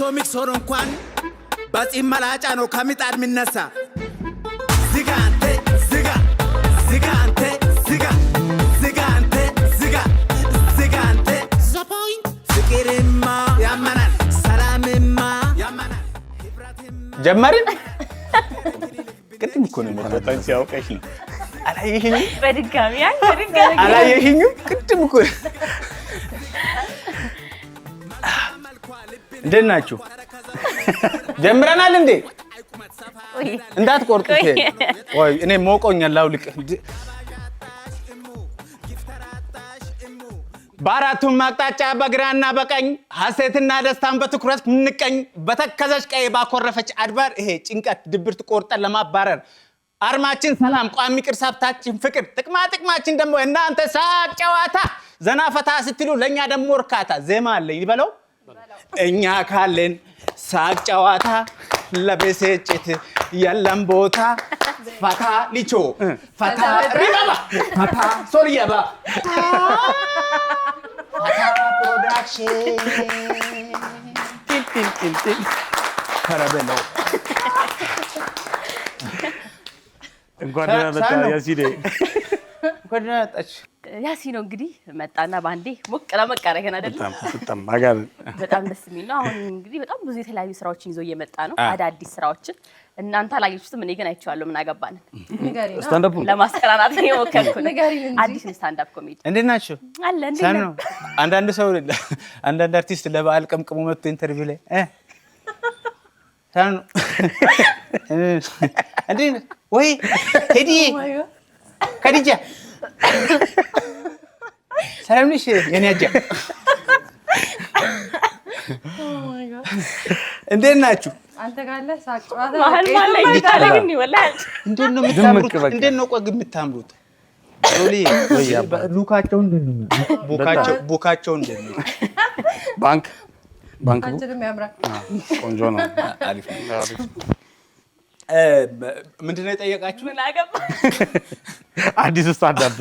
አቶሚክ ሶር እንኳን በጺም መላጫ ነው ከሚጣድ የሚነሳ ዝጋ አንተ ዝጋ ዝጋ አንተ ዝጋ ዝጋ አንተ ዝጋ ዝጋ አንተ ዘፖይ ፍቅርማ ያመናል ሰላምማ ያመናል ጀመርን ቅድም እኮ ነው መጣጣን ሲያውቀሽ ነው አላየሽኝም በድጋሚ አላየሽኝም ቅድም እኮ እንዴት ናችሁ ጀምረናል እንዴ እንዳትቆርጡት ወይ እኔ ሞቆኛል ላውልቅ በአራቱም አቅጣጫ በግራና በቀኝ ሐሴትና ደስታን በትኩረት ምንቀኝ በተከዘች ቀይ ባኮረፈች አድባር ይሄ ጭንቀት ድብርት ቆርጠን ለማባረር አርማችን ሰላም ቋሚ ቅርስ ሀብታችን ፍቅር ጥቅማችን ደግሞ እናንተ ሳቅ ጨዋታ ዘና ፈታ ስትሉ ለኛ ደግሞ እርካታ ዜማ አለ ይበለው እኛ ካለን ሳቅ ጨዋታ ለበሰጭት የለም ቦታ ፈታ ሊቾ ፈታ ሪባባ ፈታ ሶልያባ ፈታ ፕሮዳክሽን ቲል ካራቤሎ እንኳን ደህና መጣ ያሲኔ እንኳን ደህና መጣች ያሲኖ እንግዲህ መጣና ባንዴ ሞቅ ለሞቅ አረገና አይደል በጣም ማጋር በጣም ደስ የሚል ነው አሁን እንግዲህ በጣም ብዙ የተለያዩ ስራዎችን ይዞ እየመጣ ነው አዳዲስ ስራዎችን እናንተ አላየችሁትም እኔ ግን አይቼዋለሁ ምን አገባን ስታንድ አፕ ለማስቀራራት ነው የሞከርኩት አዲስ ስታንድ አፕ ኮሜዲ እንዴት ናችሁ አለ እንዴ ነው አንዳንድ ሰው አንዳንድ አርቲስት ለበዓል ቀምቅሞ መጥቶ ኢንተርቪው ላይ ሳኑ እንዴ ወይ ሄዲ ከዲጃ ሰላም ነሽ የኔ አጃ እንዴት ናችሁ አንተ ጋለ ሳቅ ጨዋታ ማህል ይታለኝ ወላሂ እንዴት ነው የምታምሩት እንዴት ነው ቆግ የምታምሩት ሶሊ ሉካቸው እንዴት ነው ቡካቸው እንዴት ነው ባንክ አንቺንም ያምራል ቆንጆ ነው አሪፍ ምንድነው የጠየቃችሁ ምን አገባ አዲስ ስታንድ አፕ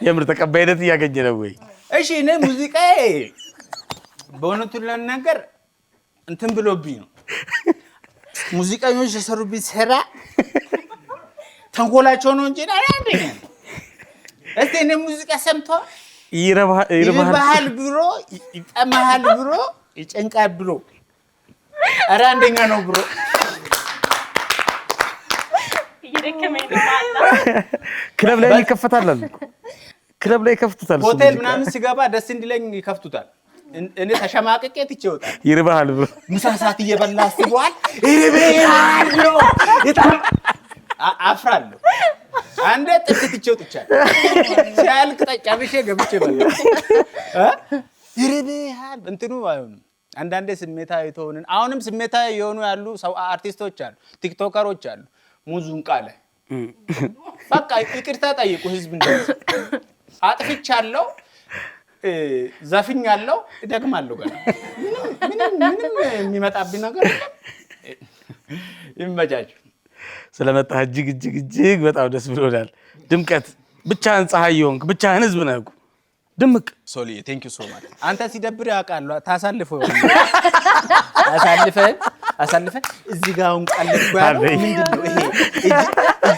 የምር ተቀባይነት እያገኘ ነው ወይ እሺ እኔ ሙዚቃዬ በእውነቱ ለነገር እንትን ብሎብኝ ነው ሙዚቀኞች የሰሩብኝ ስራ ተንኮላቸው ነው እንጂ አንዴ እስቲ እኔ ሙዚቃ ሰምቶ ይረባሃል ብሮ ይጠማሃል ብሮ ይጨንቃል ብሮ ኧረ አንደኛ ነው ብሮ ክለብ ላይ ይከፈታል ክለብ ላይ ይከፍቱታል ሆቴል ምናምን ሲገባ ደስ እንዲለኝ ይከፍቱታል እኔ ተሸማቅቄ ትቼ ወጣ ይርባሃል ብሎ ምሳ ሰዓት እየበላ አስበዋል ይርባሃል ብሎ አፍራለሁ አንዴ ጥፍት ትቼ ወጥቻለሁ ሲያልቅ ጨርሼ ገብቼ በላ ይርባሃል እንትኑ አንዳንዴ ስሜታዊ ተሆነን አሁንም ስሜታዊ የሆኑ ያሉ ሰው አርቲስቶች አሉ ቲክቶከሮች አሉ ሙዙን ቃለ በቃ ይቅርታ ጠይቁ ህዝብ እንደዚህ አጥፍቻለሁ ዘፍኛለሁ እደግማለሁ ገና ምንም የሚመጣብኝ ነገር ይመጃችሁ ስለመጣህ እጅግ በጣም ደስ ብሎናል ድምቀት ብቻህን ፀሐይ ሆንክ ብቻህን ህዝብ ነህ ድምቅ ሶሊ ቴንክ ዩ ሶ ማች አንተ ሲደብር ያውቃሉ ታሳልፈው አሳልፈን እዚህ ጋር አሁን ቀልድ ያለው ምንድነው ይሄ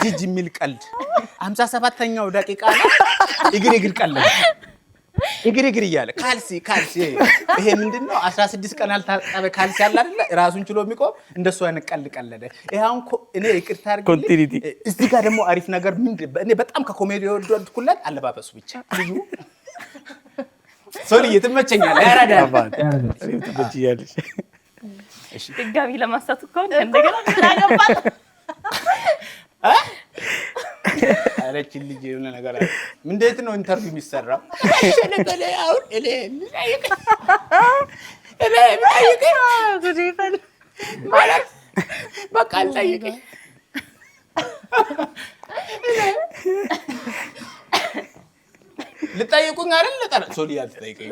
እጅ የሚል ቀልድ 57ኛው ደቂቃ ላይ እግር ቀልድ እግር እያለ ካልሲ ይሄ ምንድነው 16 ቀን አልታጠበ ካልሲ ያለ አይደል ራሱን ችሎ የሚቆም እንደሱ አይነት ቀልድ ቀለደ ይሄ አሁን እኔ ይቅርታ አድርግልኝ እዚህ ጋር ደግሞ አሪፍ ነገር ምንድነው እኔ በጣም ከኮሜዲ ወደድኩለት አለባበሱ ብቻ ልዩ ሶሊ የትመቸኛለህ ያራዳል እኔም ትመቸኛለሽ እሺ ድጋሚ ለማሳቱ ከሆነ እንደገና ተናገባል አለች ልጅ የሆነ ነገር አለ እንዴት ነው ኢንተርቪው የሚሰራው ሸለበለ አሁን እኔ ጉድ ይፈል ማለት በቃ አልጠይቀኝ ልጠይቁኝ አይደል ለጠራ ሶሊያ ልጠይቀኝ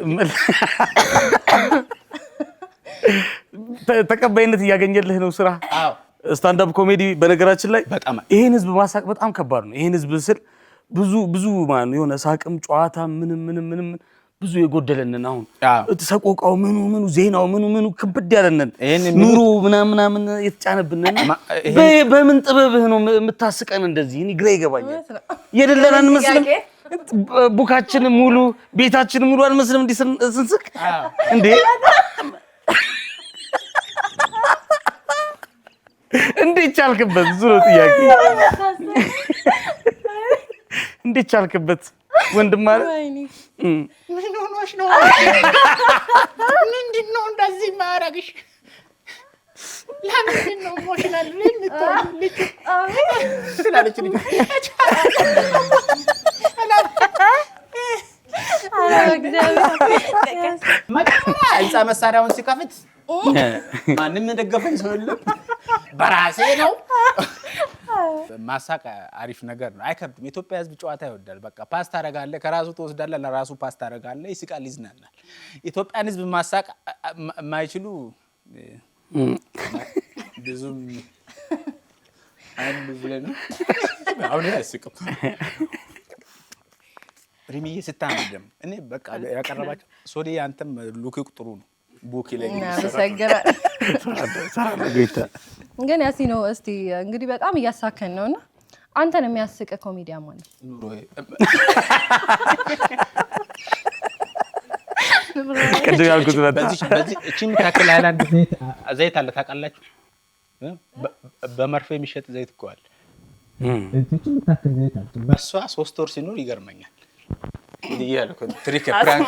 ተቀባይነት እያገኘልህ ነው ስራ አዎ ስታንድ አፕ ኮሜዲ በነገራችን ላይ በጣም ይሄን ህዝብ ማሳቅ በጣም ከባድ ነው ይሄን ህዝብ ስል ብዙ ማን የሆነ ሳቅም ጨዋታ ምንም ብዙ የጎደለንን አሁን ሰቆቃው ምኑ ዜናው ምኑ ክብድ ያለንን ኑሮ ምናምን የተጫነብንን በምን ጥበብህ ነው የምታስቀን? እንደዚህ እኔ ግራ ይገባኛል። የደለና አንመስልም? ቡካችን ሙሉ ቤታችን ሙሉ አንመስልም? እንዲህ ስንስቅ እንዴ እንዴት ቻልክበት? ዙሮ ጥያቄ እንዴት ቻልክበት? ወንድም ማለት ምን ሆነሽ ነው? ምንድን ነው እንደዚህ ማረግሽ? ለምንድን ነው ሞሽናል ልትሆንልኝ ስላለች ልጅ ህንፃ መሳሪያውን ሲከፍት ማንም የደገፈኝ ሰው የለም፣ በራሴ ነው። ማሳቅ አሪፍ ነገር ነው፣ አይከብድም። የኢትዮጵያ ህዝብ ጨዋታ ይወዳል። በቃ ፓስ ታደርጋለህ፣ ከራሱ ትወስዳለህ፣ ለራሱ ፓስ ታደርጋለህ፣ ይስቃል፣ ይዝናናል። ኢትዮጵያን ህዝብ ማሳቅ የማይችሉ ብዙም አንዱ ብለን አሁን ያስቅም ሪሚዬ ስታነደም እኔ በቃ ያቀረባቸው ሶዲ አንተም ሉክ ጥሩ ነው። ቡክ ላይ ግን ያሲኖ እስቲ እንግዲህ በጣም እያሳከን ነውና አንተን የሚያስቅ ኮሜዲያን ማለት ቅድም ያልኩት በዚህ እቺን ታክል ሃይላንድ ዘይት አለ ታውቃላችሁ? በመርፌ የሚሸጥ ዘይት እኮ አለ። እቺን ታክል ዘይት አለ። በሷ 3 ወር ሲኖር ይገርመኛል። ይያልኩ ትሪክ ፕራንክ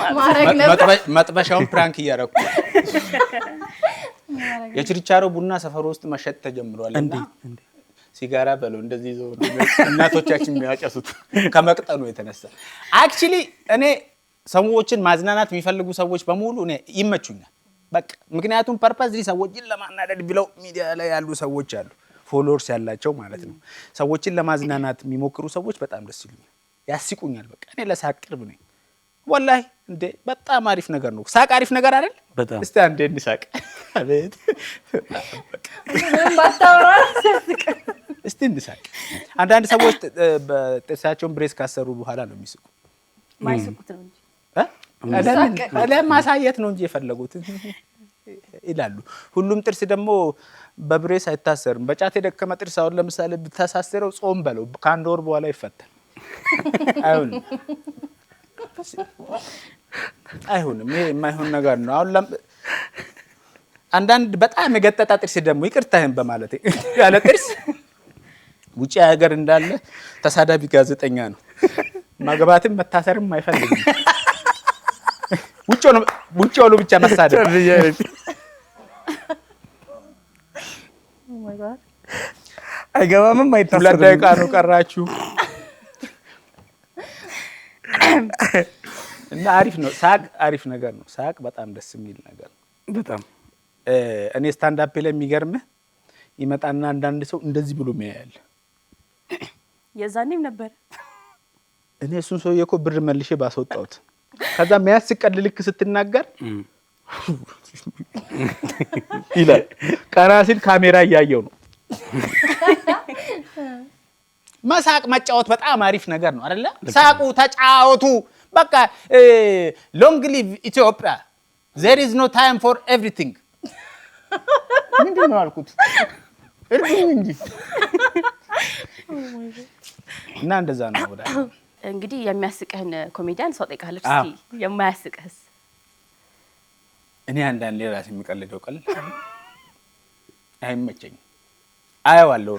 መጥበሻውን ፕራንክ እያደረኩ የችርቻሮ ቡና ሰፈር ውስጥ መሸጥ ተጀምሯል። እንዴ ሲጋራ በለው እንደዚህ ይዘው እናቶቻችን የሚያጨሱት ከመቅጠኑ የተነሳ አክቹሊ እኔ ሰዎችን ማዝናናት የሚፈልጉ ሰዎች በሙሉ እኔ ይመቹኛል። በቃ ምክንያቱም ፐርፐዝሊ ሰዎችን ለማናደድ ብለው ሚዲያ ላይ ያሉ ሰዎች አሉ፣ ፎሎወርስ ያላቸው ማለት ነው። ሰዎችን ለማዝናናት የሚሞክሩ ሰዎች በጣም ደስ ይሉኛል፣ ያስቁኛል። በቃ እኔ ለሳቅ ቅርብ ነኝ ወላሂ። እንዴ በጣም አሪፍ ነገር ነው ሳቅ። አሪፍ ነገር አይደል? በጣም እስቲ አንዴ እንሳቅ። አቤት እስቲ እንሳቅ። አንዳንድ ሰዎች በጥርሳቸውን ብሬስ ካሰሩ በኋላ ነው የሚስቁ። ማይስቁት ነው እንጂ ለማሳየት ነው እንጂ የፈለጉት ይላሉ። ሁሉም ጥርስ ደግሞ በብሬስ አይታሰርም። በጫት የደከመ ጥርስ አሁን ለምሳሌ ብታሳስረው ጾም በለው ከአንድ ወር በኋላ ይፈታል። አይሆንም። ይሄ የማይሆን ነገር ነው። አሁን አንዳንድ በጣም የገጠጣ ጥርስ ደግሞ ይቅርታህን በማለት ያለ ጥርስ ውጪ ሀገር እንዳለ ተሳዳቢ ጋዜጠኛ ነው። ማግባትም መታሰርም አይፈልግም። ውጪ ሆኖ ብቻ መሳደብ። አይገባምም፣ አይታሰርም። 2 ደቂቃ ነው ቀራችሁ እና አሪፍ ነው ሳቅ። አሪፍ ነገር ነው ሳቅ። በጣም ደስ የሚል ነገር ነው። በጣም እኔ ስታንድ አፕ ላይ የሚገርምህ ይመጣና አንዳንድ ሰው እንደዚህ ብሎ የሚያያል። የዛኔም ነበር እኔ እሱን ሰውዬ እኮ ብር መልሼ ባስወጣሁት። ከዛ የሚያስቀል ልክ ስትናገር ይላል። ቀና ሲል ካሜራ እያየው ነው። መሳቅ መጫወት በጣም አሪፍ ነገር ነው አይደለ? ሳቁ፣ ተጫወቱ። በቃ ሎንግ ሊቭ ኢትዮጵያ። there is no time for everything። ምንድን ነው አልኩት? እርዱኝ እንጂ እና እንደዛ ነው። ወዳ እንግዲህ የሚያስቅህን ኮሜዲያን ሰው ጠይቃለች። እስኪ የማያስቅህስ? እኔ አንዳንዴ ራሴ የሚቀልደው ቀልድ አይመቸኝም። አየዋለሁ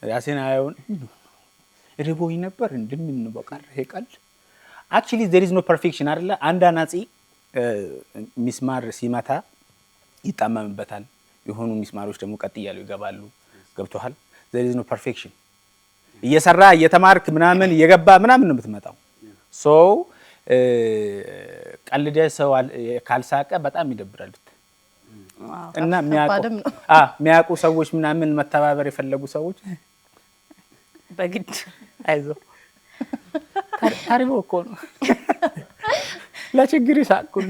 ራሴን አየውን ርቦኝ ነበር እንደምን በቃር ይሄ ቀልድ actually there is no perfection አይደለ? አንድ አናጺ ሚስማር ሲመታ ይጣመምበታል። የሆኑ ሚስማሮች ደግሞ ቀጥ እያሉ ይገባሉ። ገብቶሃል? there is no perfection። እየሰራ እየተማርክ ምናምን እየገባ ምናምን ነው የምትመጣው። ሶ ቀልደ ሰው ካልሳቀ በጣም ይደብራል። እና የሚያውቁ ሰዎች ምናምን መተባበር የፈለጉ ሰዎች በግድ አይዞህ ታሪቦ እኮ ነው ለችግር ይሳቁኝ።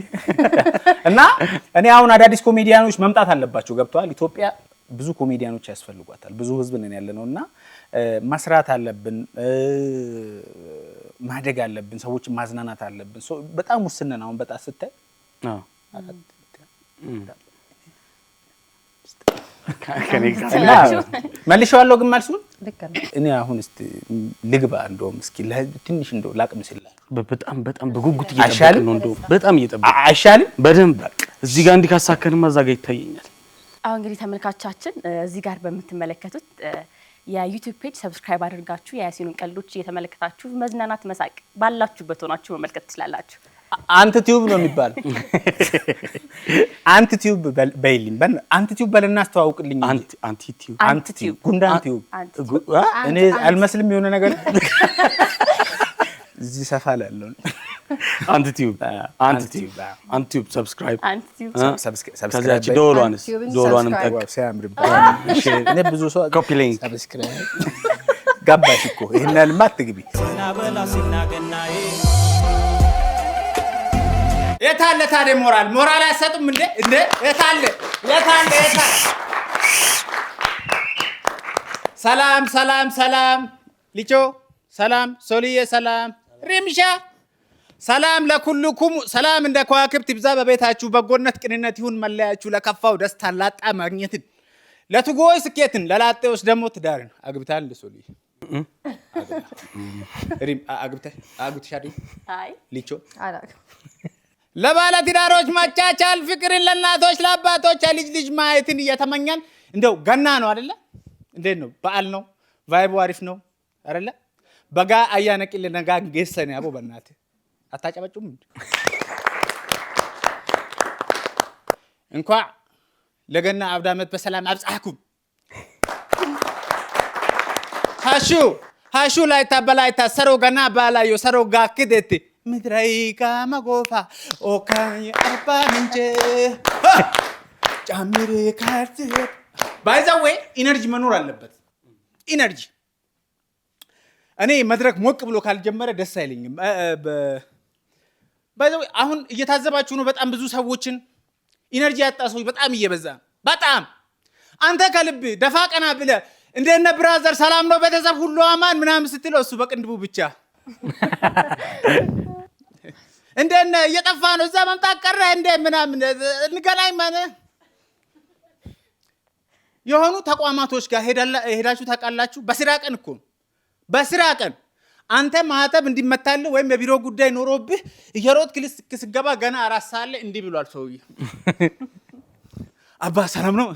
እና እኔ አሁን አዳዲስ ኮሜዲያኖች መምጣት አለባቸው። ገብተዋል? ኢትዮጵያ ብዙ ኮሜዲያኖች ያስፈልጓታል። ብዙ ህዝብ ነን ያለነው እና መስራት አለብን። ማደግ አለብን። ሰዎች ማዝናናት አለብን። በጣም ውስነን አሁን በጣም ስታይ መልሼዋለሁ ግን መልሱን እኔ አሁን እስቲ ልግባ እንደውም እስኪ ትንሽ እንደው ላቅምስልህ። በጣም በጉጉት እየጠበቅን ነው። እንደውም በጣም እየጠበቅን አይሻልም? በደንብ እዚህ ጋር እንዲህ ካሳከንማ እዛ ጋር ይታየኛል። አሁን እንግዲህ ተመልካቾቻችን እዚህ ጋር በምትመለከቱት የዩቲዩብ ፔጅ ሰብስክራይብ አድርጋችሁ የያሲኑን ቀልዶች እየተመለከታችሁ መዝናናት መሳቅ ባላችሁበት ሆናችሁ መመልከት ትችላላችሁ። አንተ ቲዩብ ነው የሚባለው። አንተ ቲዩብ በይልኝ አንተ ቲዩብ በለና አስተዋውቅልኝ። አንተ ቲዩብ ጉንዳን ቲዩብ እኔ አልመስልም የሆነ ነገር እዚህ ሰፋ ላለው አንተ ቲዩብ ሰብስክራይብ ከዛች ዶሏንም ጠቅ እኔ ብዙ ሰው ኮፒ ሊንክ ሰብስክራይብ ገባሽ እኮ ይሄን ያልማት ትግቢ የታለ ታዲያ ሞራል አይሰጡም እንዴ የታለ ሰላም ሊቾ ሰላም ሶልዬ ሰላም ሪምሻ ሰላም ለኩልኩም ሰላም እንደ ከዋክብት ይብዛ በቤታችሁ በጎነት ቅንነት ይሁን መለያችሁ ለከፋው ደስታ ላጣ ማግኘትን ለትጎይ ስኬትን ለላጤዎች ደግሞ ትዳርን አግብታል ሶልዬ ሪም አግብተሻል አይ ሊቾ አላክ ለባለ ትዳሮች መቻቻል ፍቅርን ለእናቶች ለአባቶች ልጅ ማየትን እየተመኛን እንደው ገና ነው አይደለ? እንዴት ነው? በዓል ነው። ቫይቡ አሪፍ ነው አይደለ? በጋ አያነቅል ነጋ ገሰነ አቦ በእናት አታጨበጭም እንኳን ለገና አብዳ ዓመት በሰላም አብጻኩም ሃሹ ላይ ታበላይታ ሰሮ ገና ባላዮ ሰሮ ጋክደት ምድራይ ካማጎፋ ኦካኝ አባ ምንጭ ጫምሬ ካርት ባይዛዌ ኢነርጂ መኖር አለበት። ኢነርጂ እኔ መድረክ ሞቅ ብሎ ካልጀመረ ደስ አይለኝም። ባይዛዌ አሁን እየታዘባችሁ ነው። በጣም ብዙ ሰዎችን ኢነርጂ ያጣ ሰዎች በጣም እየበዛ በጣም አንተ ከልብ ደፋ ቀና ብለህ እንደነ ብራዘር ሰላም ነው ቤተሰብ ሁሉ አማን ምናምን ስትለው እሱ በቅንድቡ ብቻ እንደነ እየጠፋ ነው እዛ መምጣት ቀረ እንደ ምናምን እንገናኝ ማለት የሆኑ ተቋማቶች ጋር ሄዳችሁ ታውቃላችሁ? በስራ ቀን እኮ በስራ ቀን አንተ ማህተብ እንዲመታልህ ወይም የቢሮ ጉዳይ ኖሮብህ እየሮጥክ ልስገባ ገና 4 ሰዓት ላይ እንዲህ ብሏል ሰውዬ። አባ ሰላም ነው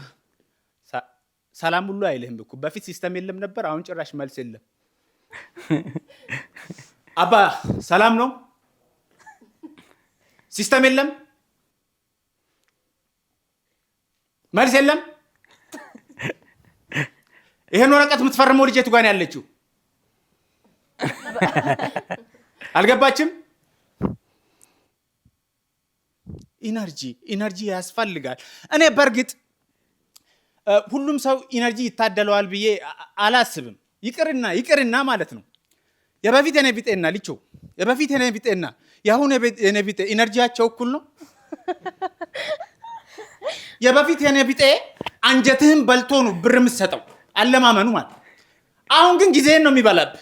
ሰላም ሁሉ አይልህም እኮ። በፊት ሲስተም የለም ነበር፣ አሁን ጭራሽ መልስ የለም። አባ ሰላም ነው ሲስተም የለም መልስ የለም። ይሄን ወረቀት የምትፈርመው ልጅ የቱ ጋር ነው ያለችው? አልገባችም? ኢነርጂ ያስፈልጋል። እኔ በርግጥ ሁሉም ሰው ኢነርጂ ይታደለዋል ብዬ አላስብም። ይቅርና ማለት ነው የበፊት የኔ ቢጤና ልቾ የበፊት የኔ ቢጤና ያሁን የኔ ቢጤ ኢነርጂያቸው እኩል ነው። የበፊት የኔ ቢጤ አንጀትህን በልቶ ነው ብር የምትሰጠው አለማመኑ ማለት። አሁን ግን ጊዜን ነው የሚበላብህ፣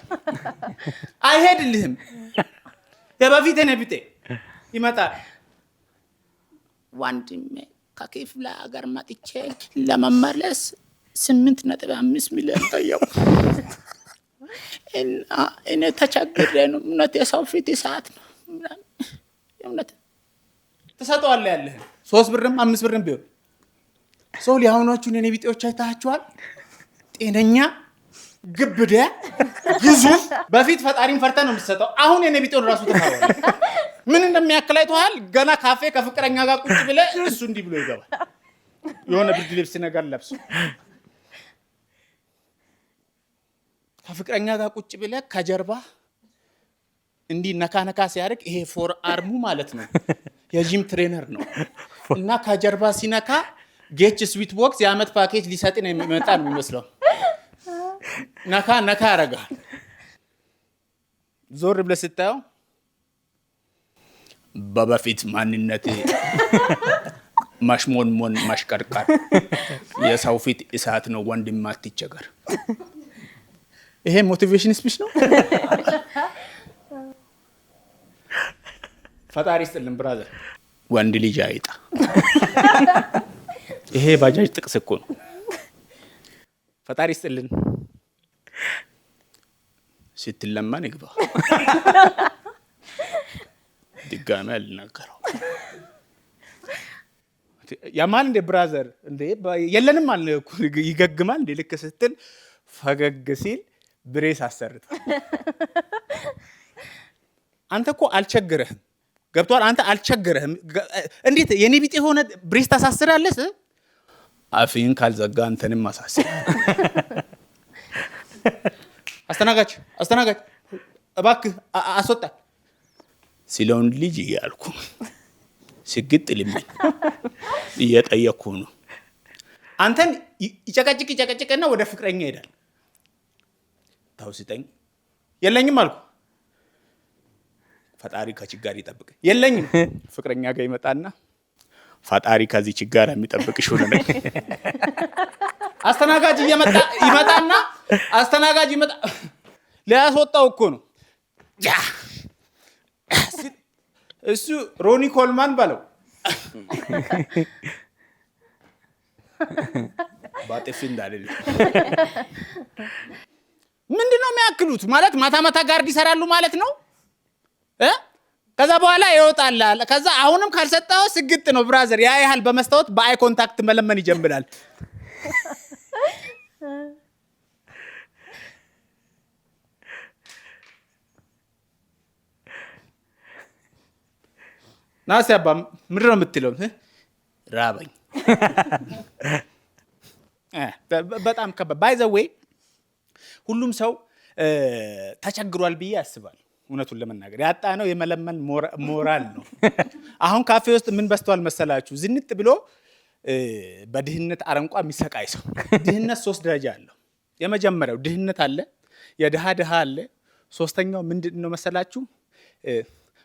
አይሄድልህም። የበፊት የኔ ቢጤ ይመጣል። ወንድሜ ከክፍለ ሀገር መጥቼ ለመመለስ 8.5 ሚሊዮን ጠየቁ እና እኔ ተቸግሬ ነው። እውነት የሰው ፊት ሰዓት ነው እውነት ትሰጠዋለህ ያለህ 3 ብርም 5 ብርም ቢሆን ሰው ሊያውናችሁን የኔ ቢጤዎች አይታችኋል። ጤነኛ ግብደ ግዙፍ በፊት ፈጣሪን ፈርተ ነው የምትሰጠው። አሁን የኔ ቢጤውን ራሱ ተፋወረ ምን እንደሚያክል አይተዋል። ገና ካፌ ከፍቅረኛ ጋር ቁጭ ብለህ እሱ እንዲህ ብሎ ይገባል። የሆነ ብርድ ልብስ ነገር ለብሶ ከፍቅረኛ ጋር ቁጭ ብለህ ከጀርባ እንዲህ ነካ ሲያደርግ ይሄ ፎር አርሙ ማለት ነው የጂም ትሬነር ነው እና ከጀርባ ሲነካ ጌች ስዊት ቦክስ የአመት ፓኬጅ ሊሰጥ ነው የሚመጣ ነው የሚመስለው። ነካ ያደርጋል። ዞር ብለህ ስታየው በበፊት ማንነቴ ማሽሞንሞን ማሽቀርቀር የሰው ፊት እሳት ነው ወንድም አትቸገር። ይሄ ሞቲቬሽን ስፒች ነው። ፈጣሪ ይስጥልን ብራዘር። ወንድ ልጅ አይጣ። ይሄ ባጃጅ ጥቅስ እኮ ነው። ፈጣሪ ይስጥልን ስትለማን ይግባ። ድጋሚ አልናገረው። ያማል እንደ ብራዘር እንደ የለንም አለ እኮ ይገግማል እንደ ልክ ስትል ፈገግ ሲል ብሬስ አሰርታ አንተ እኮ አልቸገረህም። ገብቷል? አንተ አልቸገረህም። እንዴት የኔ ቢጤ ሆነ ብሬስ ታሳስራለህ? አፍህን ካልዘጋ አንተንም ማሳሰር። አስተናጋጅ እባክህ አስወጣ ሲለውን ልጅ እያልኩ ሲግጥ ልምን እየጠየኩ ነው። አንተን ይጨቀጭቅና ወደ ፍቅረኛ ይሄዳል። ታውስጠኝ የለኝም አልኩ። ፈጣሪ ከችጋር ይጠብቅ። የለኝም ፍቅረኛ ጋር ይመጣና ፈጣሪ ከዚህ ችጋር የሚጠብቅሽ ሆነ ነኝ። አስተናጋጅ ይመጣና አስተናጋጅ ይመጣ ሊያስወጣው እኮ ነው። እሱ ሮኒ ኮልማን ባለው ባጥፊ እንዳለል ምንድነው የሚያክሉት? ማለት ማታ ጋርድ ይሰራሉ ማለት ነው። ከዛ በኋላ ይወጣል። ከዛ አሁንም ካልሰጣው ስግጥ ነው ብራዘር። ያ ያህል በመስታወት በአይ ኮንታክት መለመን ይጀምራል። ናሲያባ ምንድን ነው የምትለው? ራበኝ። በጣም ከባድ ባይ ዘ ዌይ ሁሉም ሰው ተቸግሯል ብዬ ያስባል። እውነቱን ለመናገር ያጣ ነው የመለመን ሞራል ነው። አሁን ካፌ ውስጥ ምን በስተዋል መሰላችሁ? ዝንጥ ብሎ በድህነት አረንቋ የሚሰቃይ ሰው። ድህነት 3 ደረጃ አለው። የመጀመሪያው ድህነት አለ፣ የድሃ አለ። ሶስተኛው ምንድን ነው መሰላችሁ?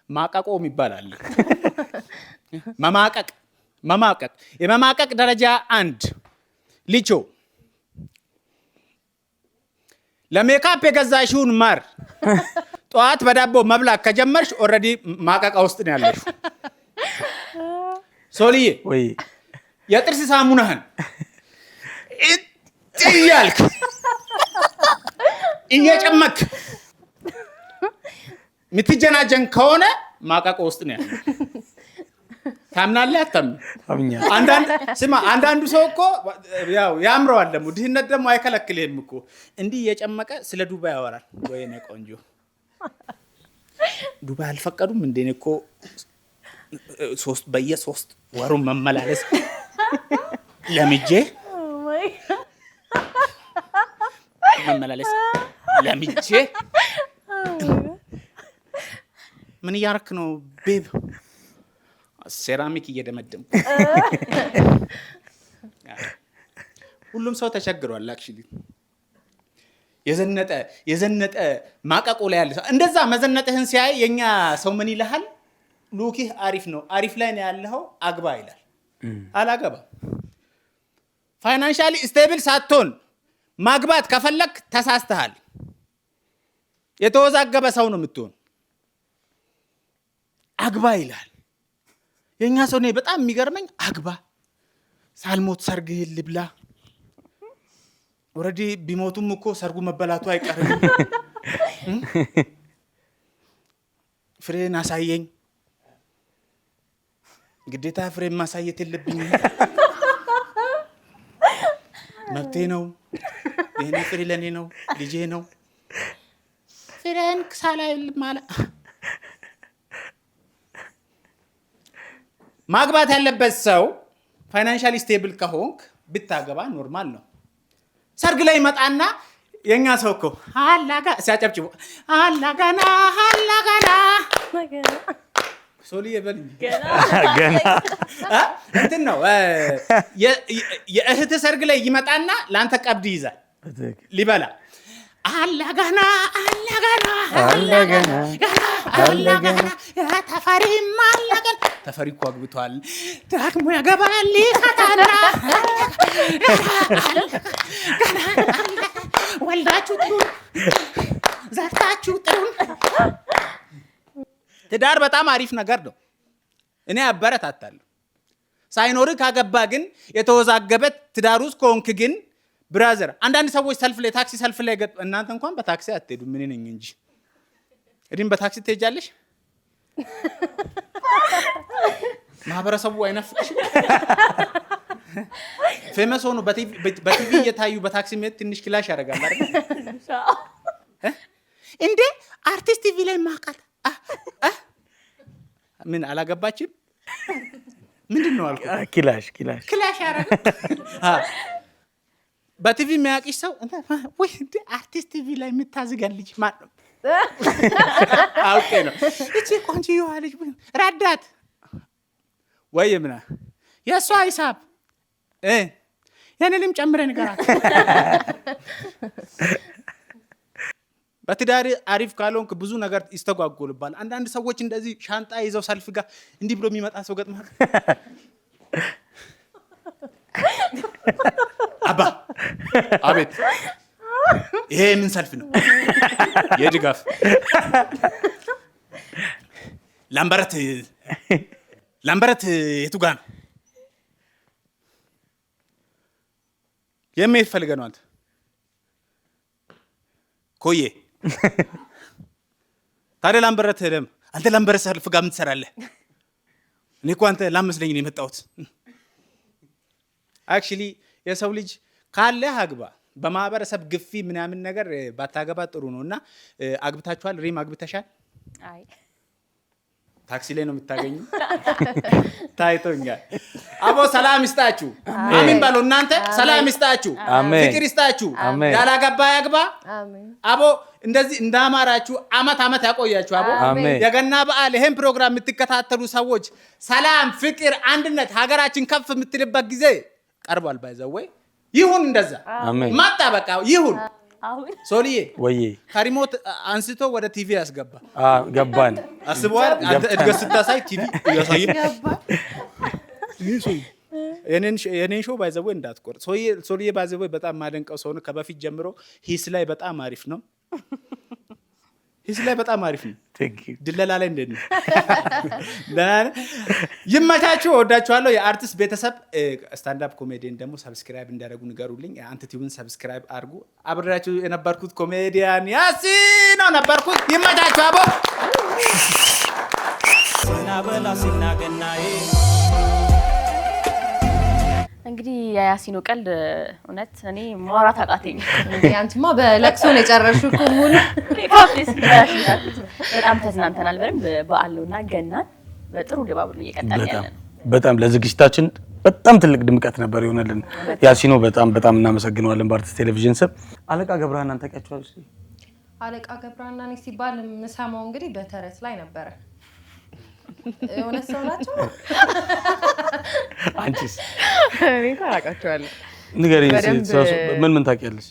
ማቃቆ የሚባል አለ። መማቀቅ። የመማቀቅ ደረጃ 1 ሊቾ ለሜካፕ የገዛሽውን ማር ጠዋት በዳቦ መብላት ከጀመርሽ ኦልሬዲ ማቀቃ ውስጥ ነው ያለሽ። ሶልዬ ወይ የጥርስ ሳሙናህን እያልክ እየጨመክ ምትጀናጀን ከሆነ ማቀቃ ውስጥ ነው ያለሽ። ታምናለህ አታምንም? አንዳንዱ ሰው እኮ ያው ያምረዋል። ደግሞ ድህነት ደግሞ አይከለክልህም እኮ። እንዲህ እየጨመቀ ስለ ዱባይ ያወራል። ወይኔ ቆንጆ ዱባይ አልፈቀዱም እንዴ? እኮ በየ3 ወሩ መመላለስ ለምጄ ምን እያረክ ነው ቤብ? ሴራሚክ እየደመደምኩ። ሁሉም ሰው ተቸግሯል። አክቹሊ የዘነጠ ማቀቆ ላይ ያለ ሰው እንደዛ መዘነጥህን ሲያይ የኛ ሰው ምን ይልሃል? ሉኪህ አሪፍ ነው፣ አሪፍ ላይ ነው ያለው፣ አግባ ይላል። አላገባም። ፋይናንሻሊ ስቴብል ሳትሆን ማግባት ከፈለክ ተሳስተሃል። የተወዛገበ ሰው ነው የምትሆን። አግባ ይላል የኛ ሰው። ነው በጣም የሚገርመኝ። አግባ ሳልሞት ሰርግህን ልብላ። ኦልሬዲ ቢሞቱም እኮ ሰርጉ መበላቱ አይቀርም። ፍሬን አሳየኝ። ግዴታ ፍሬን ማሳየት የለብኝም። መብቴ ነው። የኔ ፍሬ ለኔ ነው፣ ልጄ ነው። ፍሬን ሳላይ ማለት ማግባት ያለበት ሰው ፋይናንሻሊ ስቴብል ከሆንክ ብታገባ ኖርማል ነው። ሰርግ ላይ መጣና የኛ ሰው እኮ አላጋ ሲያጨብጭቡ አላጋና ሶልዬ በል ገና እንትን ነው። የእህት ሰርግ ላይ ይመጣና ለአንተ ቀብድ ይዛል ሊበላ አላጋና ተፈሪማ አላጋና ተፈሪ እኮ አግብቷል ደግሞ ያገባል ፈታና ወልዳችሁ ጥሩን ዘርታችሁ ጥሩን። ትዳር በጣም አሪፍ ነገር ነው። እኔ አበረታታለሁ። ሳይኖር ካገባ ግን የተወዛገበ ትዳር ውስጥ ከሆንክ ግን ብራዘር፣ አንዳንድ ሰዎች ሰልፍ ላይ ታክሲ ሰልፍ ላይ እናንተ እንኳን በታክሲ አትሄዱ ምን ነኝ እንጂ እዲም በታክሲ ትሄጃለሽ? ማህበረሰቡ አይናፍቅሽ? ፌመስ ሆኖ በቲቪ እየታዩ በታክሲ ሜት ትንሽ ክላሽ ያደርጋል አይደል? እንዴ አርቲስት ቲቪ ላይ ማቃል ምን አላገባችም? ምንድነው አልኩ? ክላሽ ያደርጋል። በቲቪ የሚያውቅሽ ሰው ወይ እንዴ አርቲስት ቲቪ ላይ የምታዝጋልጅ ማለት ነው። አውቄ ነው እቺ ቆንጆ ልጅ ረዳት ወይ ምና የእሷ ሂሳብ የኔንም ጨምረ ንገራት። በትዳር አሪፍ ካልሆንክ ብዙ ነገር ይስተጓጎልባል። አንዳንድ ሰዎች እንደዚህ ሻንጣ ይዘው ሰልፍ ጋር እንዲህ ብሎ የሚመጣ ሰው ገጥማል። አባ አቤት፣ ይሄ ምን ሰልፍ ነው? የድጋፍ ላምበረት የቱ ጋር ነው? የምሄድ ፈልገህ ነው አንተ? ኮዬ ታዲያ ላምበረት ሄደም አንተ ላምበረት ሰልፍ ጋር ምን ትሰራለህ? እኔ እኮ አንተ ላመስለኝ ነው የመጣሁት። አክቹሊ የሰው ልጅ ካለ አግባ። በማህበረሰብ ግፊ ምናምን ነገር ባታገባ ጥሩ ነው። እና አግብታችኋል? ሪም አግብተሻል? አይ ታክሲ ላይ ነው የምታገኙ። ታይቶኛል። አቦ ሰላም ይስጣችሁ። አሜን በሉ እናንተ። ሰላም ይስጣችሁ፣ ፍቅር ይስጣችሁ። ያላገባ ያግባ። አቦ እንደዚህ እንዳማራችሁ አመት ያቆያችሁ። አቦ የገና በዓል ይሄን ፕሮግራም የምትከታተሉ ሰዎች ሰላም፣ ፍቅር፣ አንድነት ሀገራችን ከፍ የምትልበት ጊዜ ቀርቧል። ባይዘው ወይ ይሁን እንደዛ ማጣ በቃ ይሁን። ሶልዬ ወይ ከሪሞት አንስቶ ወደ ቲቪ ያስገባ። ገባን። አስበዋል። አንተ እድገት ስታሳይ ቲቪ ያሳይ። የኔን ሾው ባይዘው እንዳትቆርጥ። ሶልዬ ባይዘው በጣም ማደንቀው ሰው ነው። ከበፊት ጀምሮ ሂስ ላይ በጣም አሪፍ ነው። ሂስ ላይ በጣም አሪፍ ነው። ድለላ ላይ እንደት ነው? ይመቻችሁ። ወዳችኋለሁ። የአርቲስት ቤተሰብ ስታንድ አፕ ኮሜዲያን ደግሞ ሰብስክራይብ እንዳደረጉ ንገሩልኝ። አንተ ቲቪን ሰብስክራይብ አድርጉ። አብሬያችሁ የነበርኩት ኮሜዲያን ያሲኖ ነበርኩት። ይመቻችሁ። አቦ ሰናበላ ሲናገናዬ እንግዲህ የያሲኖ ቀልድ እውነት እኔ ማውራት አቃተኝ። አንቺማ በለቅሶ ነው የጨረሽው እኮ ሙሉ። በጣም ተዝናንተናል። በደንብ በዓሉና ገናን በጥሩ ድባብ ነው እየቀጠልን ያለን። በጣም ለዝግጅታችን በጣም ትልቅ ድምቀት ነበር የሆነልን። ያሲኖ በጣም እናመሰግነዋለን። በአርቲስት ቴሌቪዥን ስም አለቃ ገብረሃናን ታውቂያቸዋለሽ? አለቃ ገብረሃናን ሲባል የምሰማው እንግዲህ በተረት ላይ ነበረ። የሆነ ሰው ናቸው። አንቺስ? እኔ ታውቃቸዋለሁ። ንገሪኝ። ምን ታውቂያለሽ?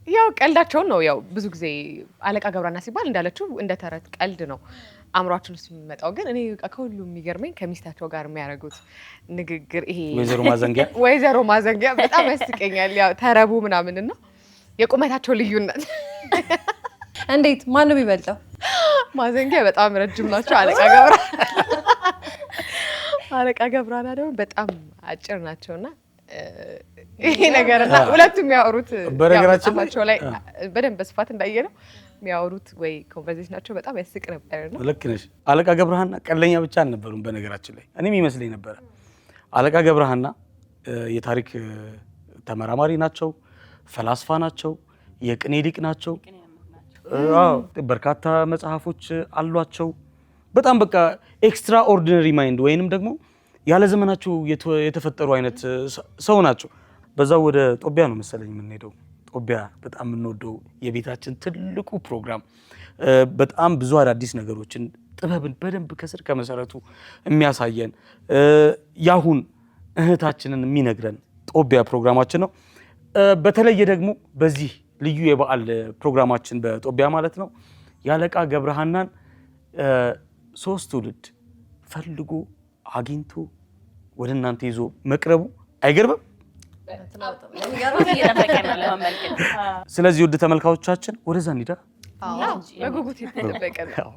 ያው ቀልዳቸውን ነው። ያው ብዙ ጊዜ አለቃ ገብረሃና ሲባል እንዳለችው እንደ ተረት ቀልድ ነው አእምሯችን ውስጥ የሚመጣው። ግን እኔ ከሁሉ የሚገርመኝ ከሚስታቸው ጋር የሚያደርጉት ንግግር ይሄ ወይዘሮ ማዘንጊያ በጣም ያስቀኛል። ያው ተረቡ ምናምንና የቁመታቸው ልዩነት እንዴት ማን ነው የሚበልጠው? ማዘንጊያ በጣም ረጅም ናቸው። አለቃ ገብረሃና ደግሞ በጣም አጭር ናቸውና ይሄ ነገርና ሁለቱም የሚያወሩት በነገራችን ላይ በደንብ በስፋት እንዳየነው የሚያወሩት ወይ ኮንቨርሴሽናቸው በጣም ያስቅ ነበር ነው። ልክ ነሽ። አለቃ ገብረሃና ቀለኛ ብቻ አልነበሩም። በነገራችን ላይ እኔም ይመስለኝ ነበር አለቃ ገብረሃና የታሪክ ተመራማሪ ናቸው፣ ፈላስፋ ናቸው፣ የቅኔ ሊቅ ናቸው። በርካታ መጽሐፎች አሏቸው። በጣም በቃ ኤክስትራ ኦርዲነሪ ማይንድ ወይንም ደግሞ ያለ ዘመናቸው የተፈጠሩ አይነት ሰው ናቸው። በዛው ወደ ጦቢያ ነው መሰለኝ የምንሄደው። ጦቢያ በጣም የምንወደው የቤታችን ትልቁ ፕሮግራም፣ በጣም ብዙ አዳዲስ ነገሮችን ጥበብን በደንብ ከስር ከመሰረቱ የሚያሳየን ያሁን እህታችንን የሚነግረን ጦቢያ ፕሮግራማችን ነው። በተለየ ደግሞ በዚህ ልዩ የበዓል ፕሮግራማችን በጦቢያ ማለት ነው የአለቃ ገብረሃናን 3 ትውልድ ፈልጎ አግኝቶ ወደ እናንተ ይዞ መቅረቡ አይገርምም? ስለዚህ ውድ ተመልካቾቻችን ወደዛ እንሂዳ። በጉጉት የተጠበቀ ነው።